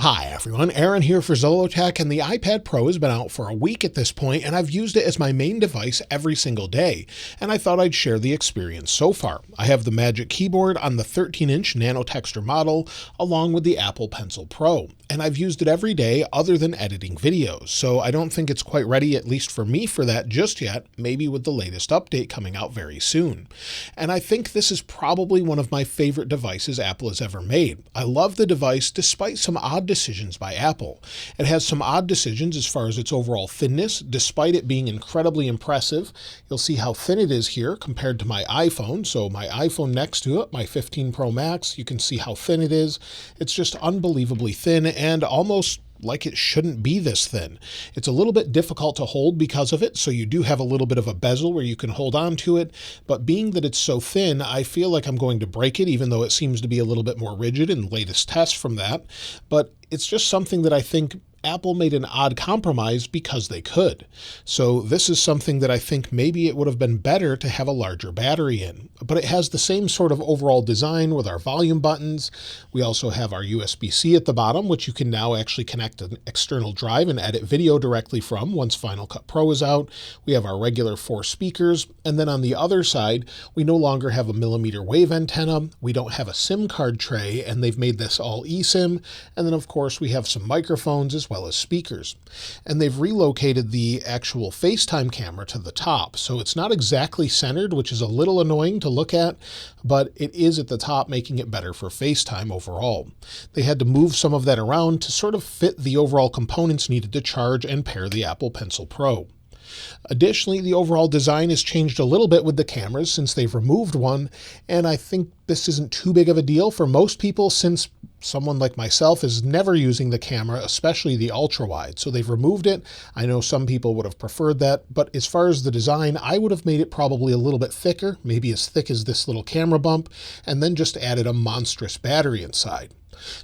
Hi everyone, Aaron here for ZOLLOTECH, and the iPad Pro has been out for a week at this point, and I've used it as my main device every single day, and I thought I'd share the experience so far. I have the Magic Keyboard on the 13-inch Nano-Texture model, along with the Apple Pencil Pro, and I've used it every day other than editing videos, so I don't think it's quite ready, at least for me, for that just yet, maybe with the latest update coming out very soon. And I think this is probably one of my favorite devices Apple has ever made. I love the device despite some odd decisions by Apple. It has some odd decisions as far as its overall thinness, despite it being incredibly impressive. You'll see how thin it is here compared to my iPhone. So my iPhone next to it, my 15 Pro Max, you can see how thin it is. It's just unbelievably thin and almost like it shouldn't be this thin. It's a little bit difficult to hold because of it, so you do have a little bit of a bezel where you can hold on to it, but being that it's so thin, I feel like I'm going to break it, even though it seems to be a little bit more rigid in the latest tests from that. But it's just something that I think Apple made an odd compromise because they could. So this is something that I think maybe it would have been better to have a larger battery in. But it has the same sort of overall design with our volume buttons. We also have our USB-C at the bottom, which you can now actually connect an external drive and edit video directly from once Final Cut Pro is out. We have our regular 4 speakers. And then on the other side, we no longer have a millimeter wave antenna. We don't have a SIM card tray, and they've made this all eSIM. And then of course we have some microphones as well as speakers. And they've relocated the actual FaceTime camera to the top. So it's not exactly centered, which is a little annoying to look at, but it is at the top, making it better for FaceTime overall. They had to move some of that around to sort of fit the overall components needed to charge and pair the Apple Pencil Pro. Additionally, the overall design has changed a little bit with the cameras since they've removed one, and I think this isn't too big of a deal for most people since someone like myself is never using the camera, especially the ultra-wide. So they've removed it. I know some people would have preferred that, but as far as the design, I would have made it probably a little bit thicker, maybe as thick as this little camera bump, and then just added a monstrous battery inside.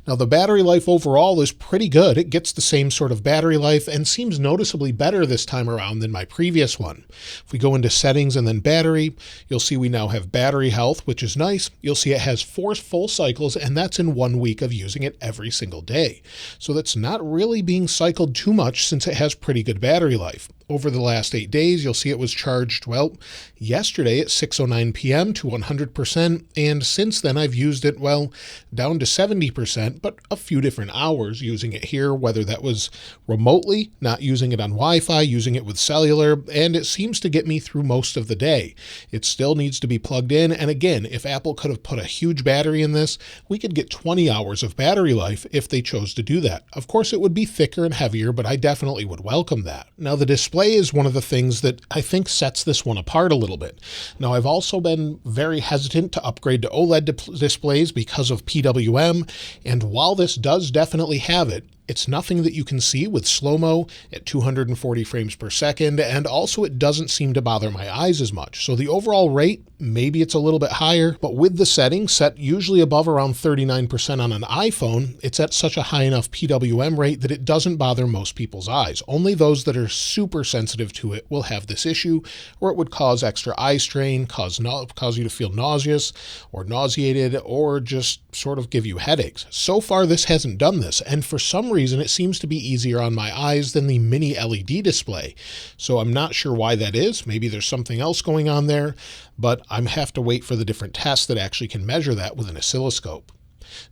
Now the battery life overall is pretty good. It gets the same sort of battery life and seems noticeably better this time around than my previous one. If we go into settings and then battery, you'll see we now have battery health, which is nice. You'll see it has 4 full cycles, and that's in 1 week of using it every single day. So that's not really being cycled too much since it has pretty good battery life. Over the last 8 days, you'll see it was charged, well, yesterday at 6:09 p.m. to 100%, and since then I've used it, well, down to 70%, but a few different hours using it here, whether that was remotely, not using it on Wi-Fi, using it with cellular, and it seems to get me through most of the day. It still needs to be plugged in, and again, if Apple could have put a huge battery in this, we could get 20 hours of battery life if they chose to do that. Of course, it would be thicker and heavier, but I definitely would welcome that. Now, the display is one of the things that I think sets this one apart a little bit. Now, I've also been very hesitant to upgrade to OLED displays because of PWM, and while this does definitely have it, it's nothing that you can see with slow-mo at 240 frames per second, and also it doesn't seem to bother my eyes as much. So the overall rate, maybe it's a little bit higher, but with the settings set usually above around 39% on an iPhone, it's at such a high enough PWM rate that it doesn't bother most people's eyes. Only those that are super sensitive to it will have this issue, or it would cause extra eye strain, cause you to feel nauseous or nauseated, or just sort of give you headaches. So far, this hasn't done this, and for some reason it seems to be easier on my eyes than the mini LED display. So I'm not sure why that is. Maybe there's something else going on there, but I have to wait for the different tests that actually can measure that with an oscilloscope.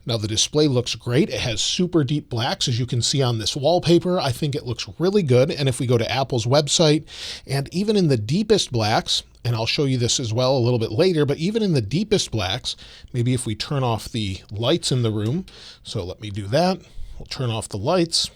Now the display looks great. It has super deep blacks, as you can see on this wallpaper. I think it looks really good. And if we go to Apple's website, and even in the deepest blacks, and I'll show you this as well a little bit later, but even in the deepest blacks, maybe if we turn off the lights in the room, so let me do that. We'll turn off the lights.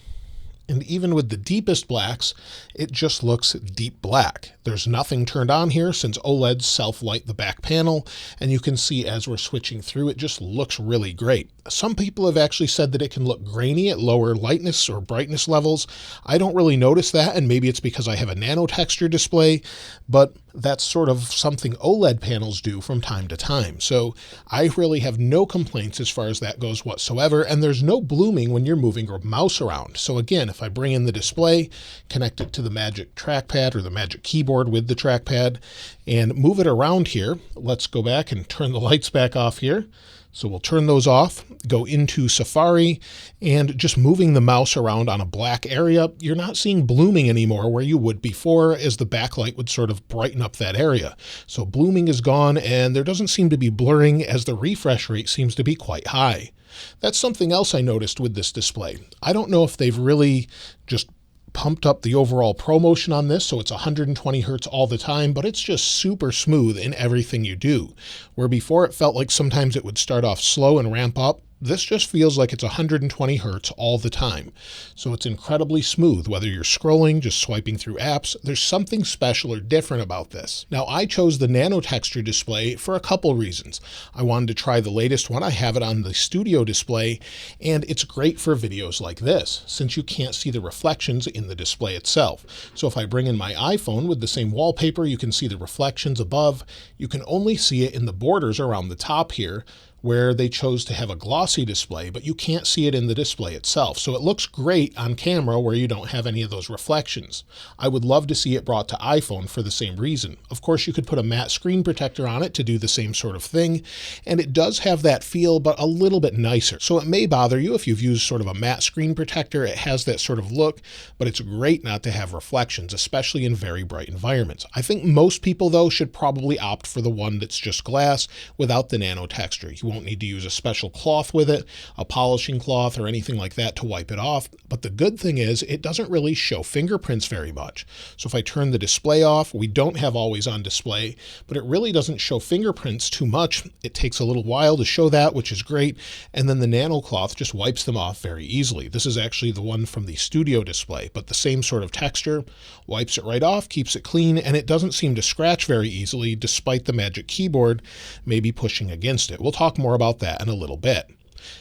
And even with the deepest blacks, it just looks deep black. There's nothing turned on here since OLEDs self-light the back panel, and you can see as we're switching through, it just looks really great. Some people have actually said that it can look grainy at lower lightness or brightness levels. I don't really notice that, and maybe it's because I have a Nano-Texture display, but that's sort of something OLED panels do from time to time. So I really have no complaints as far as that goes whatsoever, and there's no blooming when you're moving your mouse around. So again, if I bring in the display, connect it to the Magic Trackpad or the Magic Keyboard with the trackpad, and move it around here, let's go back and turn the lights back off here. So we'll turn those off, go into Safari, and just moving the mouse around on a black area, you're not seeing blooming anymore where you would before, as the backlight would sort of brighten up that area. So blooming is gone, and there doesn't seem to be blurring, as the refresh rate seems to be quite high. That's something else I noticed with this display. I don't know if they've really just pumped up the overall ProMotion on this, so it's 120 Hertz all the time, but it's just super smooth in everything you do. Where before it felt like sometimes it would start off slow and ramp up, this just feels like it's 120 Hertz all the time. So it's incredibly smooth, whether you're scrolling, just swiping through apps. There's something special or different about this. Now, I chose the Nano-Texture display for a couple reasons. I wanted to try the latest one. I have it on the studio display, and it's great for videos like this, since you can't see the reflections in the display itself. So if I bring in my iPhone with the same wallpaper, you can see the reflections above. You can only see it in the borders around the top here, where they chose to have a glossy display, but you can't see it in the display itself. So it looks great on camera where you don't have any of those reflections. I would love to see it brought to iPhone for the same reason. Of course, you could put a matte screen protector on it to do the same sort of thing, and it does have that feel, but a little bit nicer. So it may bother you if you've used sort of a matte screen protector. It has that sort of look, but it's great not to have reflections, especially in very bright environments. I think most people, though, should probably opt for the one that's just glass without the Nano-Texture. You won't need to use a special cloth with it, a polishing cloth or anything like that to wipe it off. But the good thing is it doesn't really show fingerprints very much. So if I turn the display off, we don't have always on display, but it really doesn't show fingerprints too much. It takes a little while to show that, which is great. And then the nano cloth just wipes them off very easily. This is actually the one from the studio display, but the same sort of texture, wipes it right off, keeps it clean, and it doesn't seem to scratch very easily despite the Magic Keyboard maybe pushing against it. We'll talk more about that in a little bit.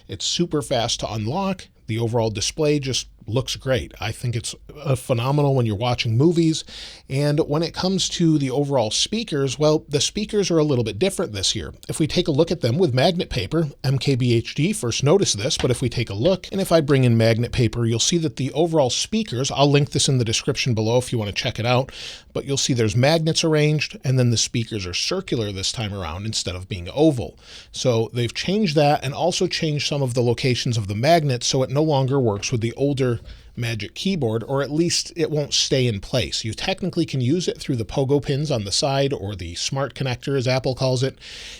It's super fast to unlock. The overall display just looks great. I think it's phenomenal when you're watching movies. And when it comes to the overall speakers, well, the speakers are a little bit different this year. If we take a look at them with magnet paper, MKBHD first noticed this, but if we take a look, and if I bring in magnet paper, you'll see that the overall speakers, I'll link this in the description below if you want to check it out, but you'll see there's magnets arranged, and then the speakers are circular this time around instead of being oval. So they've changed that and also changed some of the locations of the magnets so it no longer works with the older Magic Keyboard, or at least it won't stay in place. You technically can use it through the pogo pins on the side or the smart connector as Apple calls it,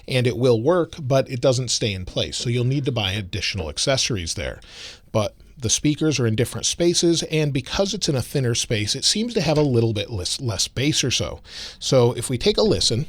and it will work, but it doesn't stay in place. So you'll need to buy additional accessories there. But the speakers are in different spaces, and because it's in a thinner space, it seems to have a little bit less bass or so. So if we take a listen,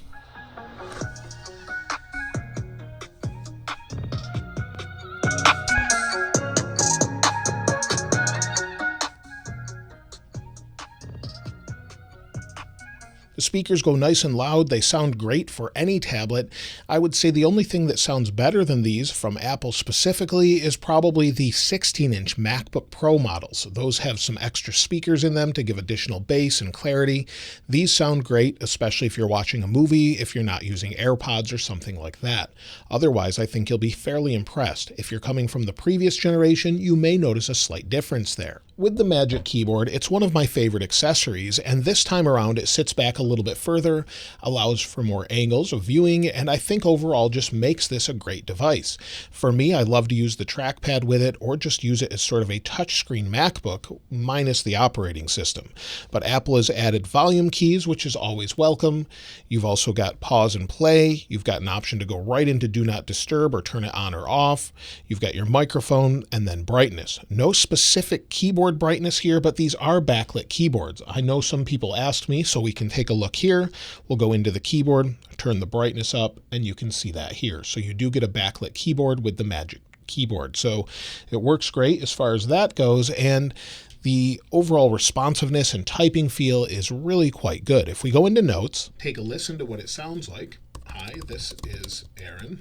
the speakers go nice and loud. They sound great for any tablet. I would say the only thing that sounds better than these from Apple specifically is probably the 16-inch MacBook Pro models. Those have some extra speakers in them to give additional bass and clarity. These sound great, especially if you're watching a movie, if you're not using AirPods or something like that. Otherwise, I think you'll be fairly impressed. If you're coming from the previous generation, you may notice a slight difference there. With the Magic Keyboard, it's one of my favorite accessories, and this time around it sits back a little bit further, allows for more angles of viewing, and I think overall just makes this a great device. For me, I love to use the trackpad with it, or just use it as sort of a touchscreen MacBook, minus the operating system. But Apple has added volume keys, which is always welcome. You've also got pause and play. You've got an option to go right into Do Not Disturb or turn it on or off. You've got your microphone and then brightness. No specific keyboard brightness here, but these are backlit keyboards. I know some people asked me, so we can take a look here. We'll go into the keyboard, turn the brightness up, and you can see that here. So you do get a backlit keyboard with the Magic Keyboard. So it works great as far as that goes, and the overall responsiveness and typing feel is really quite good. If we go into notes, take a listen to what it sounds like. Hi, this is Aaron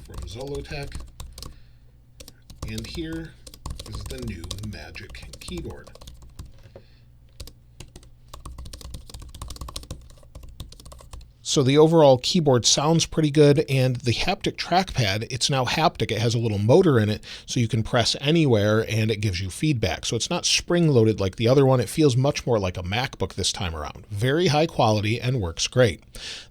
from ZOLLOTECH, and here is the new Magic Keyboard. So the overall keyboard sounds pretty good, and the haptic trackpad, it's now haptic. It has a little motor in it, so you can press anywhere and it gives you feedback. So it's not spring-loaded like the other one. It feels much more like a MacBook this time around. Very high quality and works great.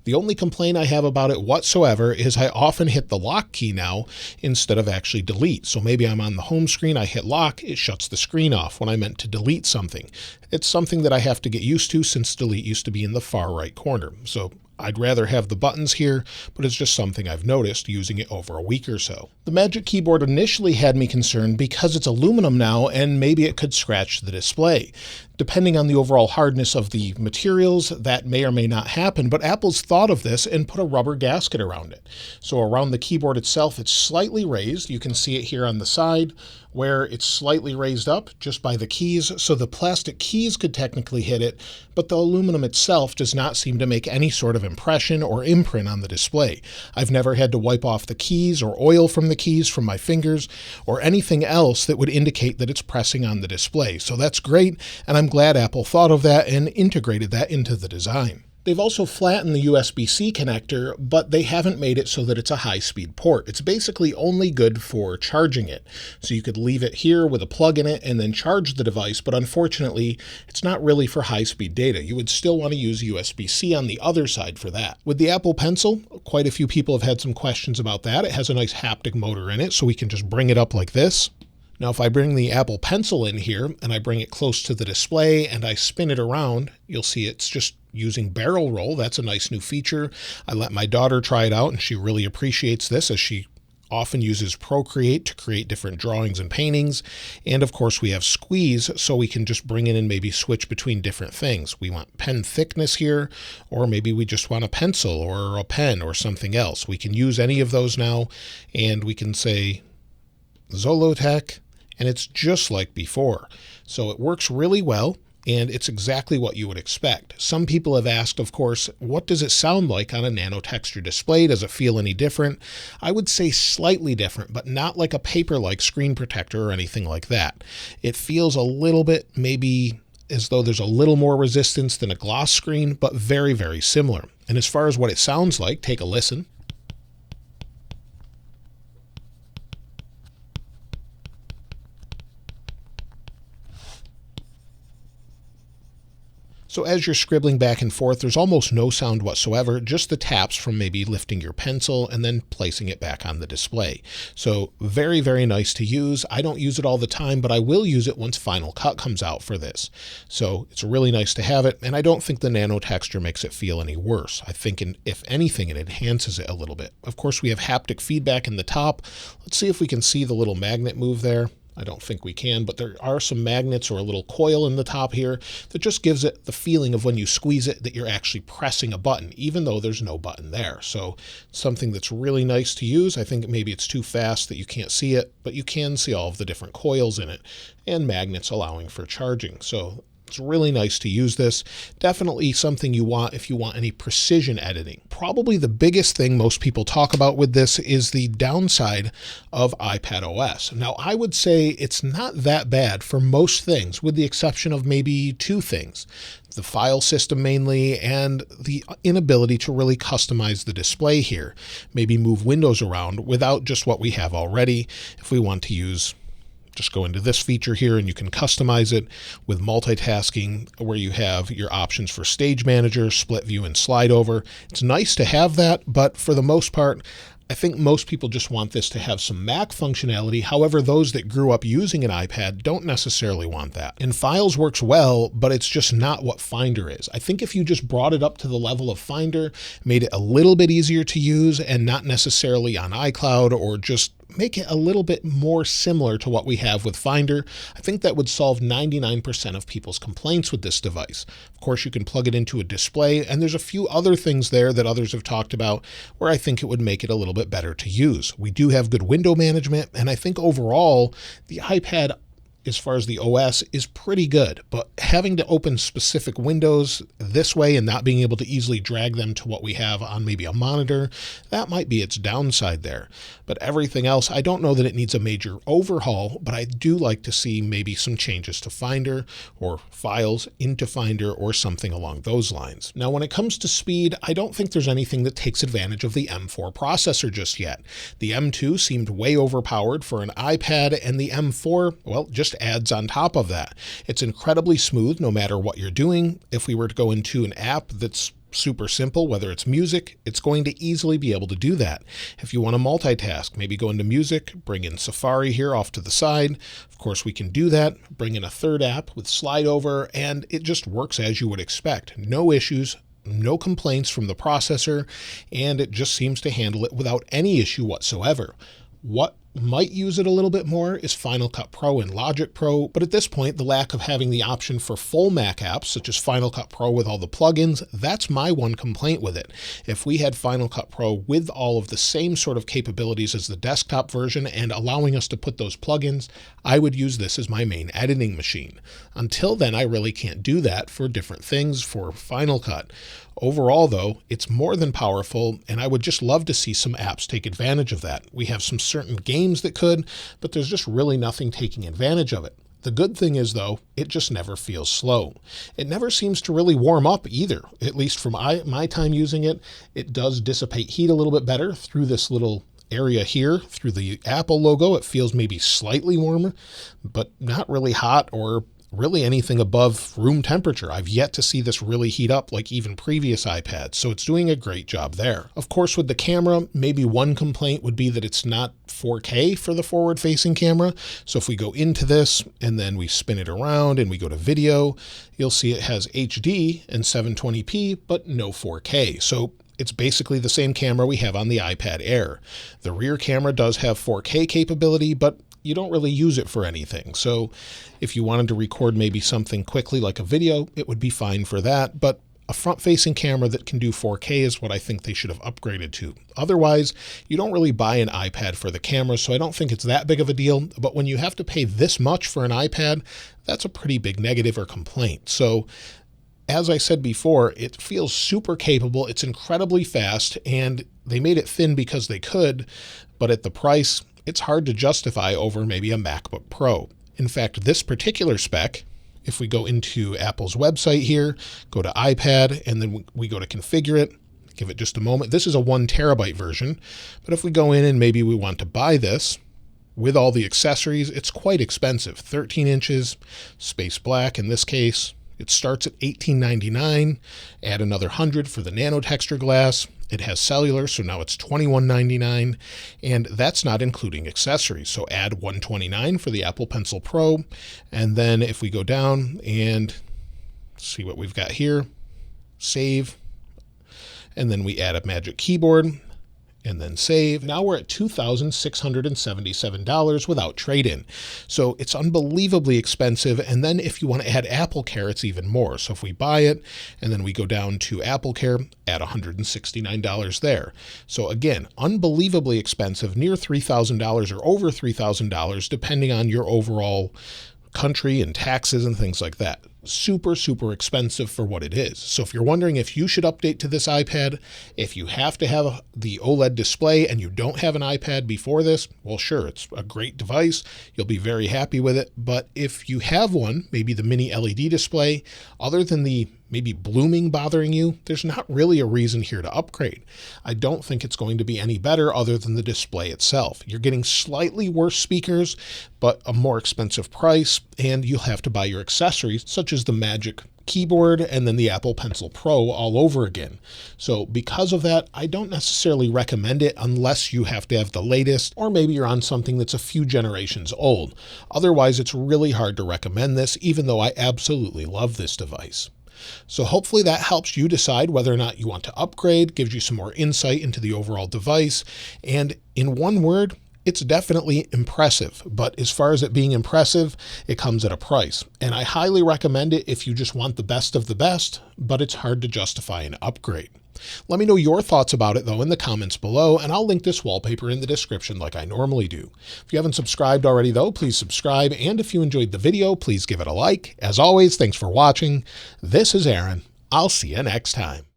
The only complaint I have about it whatsoever is I often hit the lock key now instead of actually delete. So maybe I'm on the home screen, I hit lock, it shuts the screen off when I meant to delete something. It's something that I have to get used to since delete used to be in the far right corner. So I'd rather have the buttons here, but it's just something I've noticed using it over a week or so. The Magic Keyboard initially had me concerned because it's aluminum now and maybe it could scratch the display. Depending on the overall hardness of the materials, that may or may not happen, but Apple's thought of this and put a rubber gasket around it. So around the keyboard itself, it's slightly raised. You can see it here on the side where it's slightly raised up just by the keys, so the plastic keys could technically hit it, but the aluminum itself does not seem to make any sort of impression or imprint on the display. I've never had to wipe off the keys or oil from the keys from my fingers or anything else that would indicate that it's pressing on the display. So that's great, and I'm glad Apple thought of that and integrated that into the design. They've also flattened the USB-C connector, but they haven't made it so that it's a high-speed port. It's basically only good for charging it. So you could leave it here with a plug in it and then charge the device, but unfortunately, it's not really for high-speed data. You would still want to use USB-C on the other side for that. With the Apple Pencil, quite a few people have had some questions about that. It has a nice haptic motor in it, so we can just bring it up like this. Now, if I bring the Apple Pencil in here and I bring it close to the display and I spin it around, you'll see it's just using barrel roll. That's a nice new feature. I let my daughter try it out and she really appreciates this, as she often uses Procreate to create different drawings and paintings. And of course we have squeeze, so we can just bring in and maybe switch between different things. We want pen thickness here, or maybe we just want a pencil or a pen or something else. We can use any of those now, and we can say ZOLLOTECH, and it's just like before. So it works really well, and it's exactly what you would expect. Some people have asked, of course, what does it sound like on a Nano-Texture display? Does it feel any different? I would say slightly different, but not like a paper-like screen protector or anything like that. It feels a little bit maybe as though there's a little more resistance than a gloss screen, but very, very similar. And as far as what it sounds like, take a listen. So as you're scribbling back and forth, there's almost no sound whatsoever, just the taps from maybe lifting your pencil and then placing it back on the display. So very, very nice to use. I don't use it all the time, but I will use it once Final Cut comes out for this. So it's really nice to have it, and I don't think the Nano-Texture makes it feel any worse. I think if anything, it enhances it a little bit. Of course, we have haptic feedback in the top. Let's see if we can see the little magnet move there. I don't think we can, but there are some magnets or a little coil in the top here that just gives it the feeling of when you squeeze it that you're actually pressing a button, even though there's no button there. So something that's really nice to use. I think maybe it's too fast that you can't see it, but you can see all of the different coils in it and magnets allowing for charging. So it's really nice to use this. Definitely something you want if you want any precision editing. Probably the biggest thing most people talk about with this is the downside of iPadOS. Now, I would say it's not that bad for most things, with the exception of maybe two things. The file system mainly, and the inability to really customize the display here. Maybe move windows around without just what we have already. If we want to use, just go into this feature here and you can customize it with multitasking, where you have your options for Stage Manager, Split View, and Slide Over. It's nice to have that, but for the most part, I think most people just want this to have some Mac functionality. However, those that grew up using an iPad don't necessarily want that. And Files works well, but it's just not what Finder is. I think if you just brought it up to the level of Finder, made it a little bit easier to use and not necessarily on iCloud, or just make it a little bit more similar to what we have with Finder, I think that would solve 99% of people's complaints with this device. Of course, you can plug it into a display, and there's a few other things there that others have talked about where I think it would make it a little bit better to use. We do have good window management, and I think overall the iPad as far as the OS is pretty good, but having to open specific windows this way and not being able to easily drag them to what we have on maybe a monitor, that might be its downside there. But everything else, I don't know that it needs a major overhaul, but I do like to see maybe some changes to Finder or files into Finder or something along those lines. Now, when it comes to speed, I don't think there's anything that takes advantage of the M4 processor just yet. The M2 seemed way overpowered for an iPad, and the M4, well, just adds on top of that. It's incredibly smooth no matter what you're doing. If we were to go into an app that's super simple, whether it's music, it's going to easily be able to do that. If you want to multitask, maybe go into music, bring in Safari here off to the side. Of course, we can do that. Bring in a third app with slide over, and it just works as you would expect. No issues, no complaints from the processor, and it just seems to handle it without any issue whatsoever. What might use it a little bit more is Final Cut Pro and Logic Pro, but at this point, the lack of having the option for full Mac apps, such as Final Cut Pro with all the plugins, that's my one complaint with it. If we had Final Cut Pro with all of the same sort of capabilities as the desktop version and allowing us to put those plugins, I would use this as my main editing machine. Until then, I really can't do that for different things for Final Cut. Overall, though, it's more than powerful, and I would just love to see some apps take advantage of that. We have some certain games that could, but there's just really nothing taking advantage of it. The good thing is, though, it just never feels slow. It never seems to really warm up either. At least from my time using it, it does dissipate heat a little bit better through this little area here, through the Apple logo. It feels maybe slightly warmer, but not really hot or really anything above room temperature. I've yet to see this really heat up like even previous iPads, so it's doing a great job there. Of course, with the camera, maybe one complaint would be that it's not 4K for the forward-facing camera. So if we go into this and then we spin it around and we go to video, you'll see it has HD and 720p, but no 4K. So it's basically the same camera we have on the iPad Air. The rear camera does have 4K capability, but you don't really use it for anything. So if you wanted to record maybe something quickly like a video, it would be fine for that. But a front-facing camera that can do 4K is what I think they should have upgraded to. Otherwise, you don't really buy an iPad for the camera, so I don't think it's that big of a deal. But when you have to pay this much for an iPad, that's a pretty big negative or complaint. So as I said before, it feels super capable. It's incredibly fast, and they made it thin because they could, but at the price, it's hard to justify over maybe a MacBook Pro. In fact, this particular spec, if we go into Apple's website here, go to iPad, and then we go to configure it, give it just a moment. This is a 1 terabyte version, but if we go in and maybe we want to buy this with all the accessories, it's quite expensive. 13 inches, space black in this case. It starts at $18.99, add another $100 for the Nano-Texture glass. It has cellular, so now it's $21.99, and that's not including accessories. So add $129 for the Apple Pencil Pro, and then if we go down and see what we've got here, save, and then we add a Magic Keyboard, and then save. Now we're at $2,677 without trade-in. So it's unbelievably expensive. And then if you want to add Apple Care, it's even more. So if we buy it and then we go down to Apple Care, add $169 there. So again, unbelievably expensive, near $3,000 or over $3,000, depending on your overall country and taxes and things like that. Super, super expensive for what it is. So if you're wondering if you should update to this iPad, if you have to have the OLED display and you don't have an iPad before this, well, sure, it's a great device. You'll be very happy with it. But if you have one, maybe the mini LED display, other than the maybe blooming bothering you, there's not really a reason here to upgrade. I don't think it's going to be any better other than the display itself. You're getting slightly worse speakers, but a more expensive price, and you'll have to buy your accessories, such as the Magic Keyboard and then the Apple Pencil Pro all over again. So because of that, I don't necessarily recommend it unless you have to have the latest, or maybe you're on something that's a few generations old. Otherwise, it's really hard to recommend this, even though I absolutely love this device. So hopefully that helps you decide whether or not you want to upgrade, gives you some more insight into the overall device. And in one word, it's definitely impressive. But as far as it being impressive, it comes at a price. And I highly recommend it if you just want the best of the best, but it's hard to justify an upgrade. Let me know your thoughts about it though in the comments below, and I'll link this wallpaper in the description like I normally do. If you haven't subscribed already though, please subscribe, and if you enjoyed the video, please give it a like. As always, thanks for watching. This is Aaron. I'll see you next time.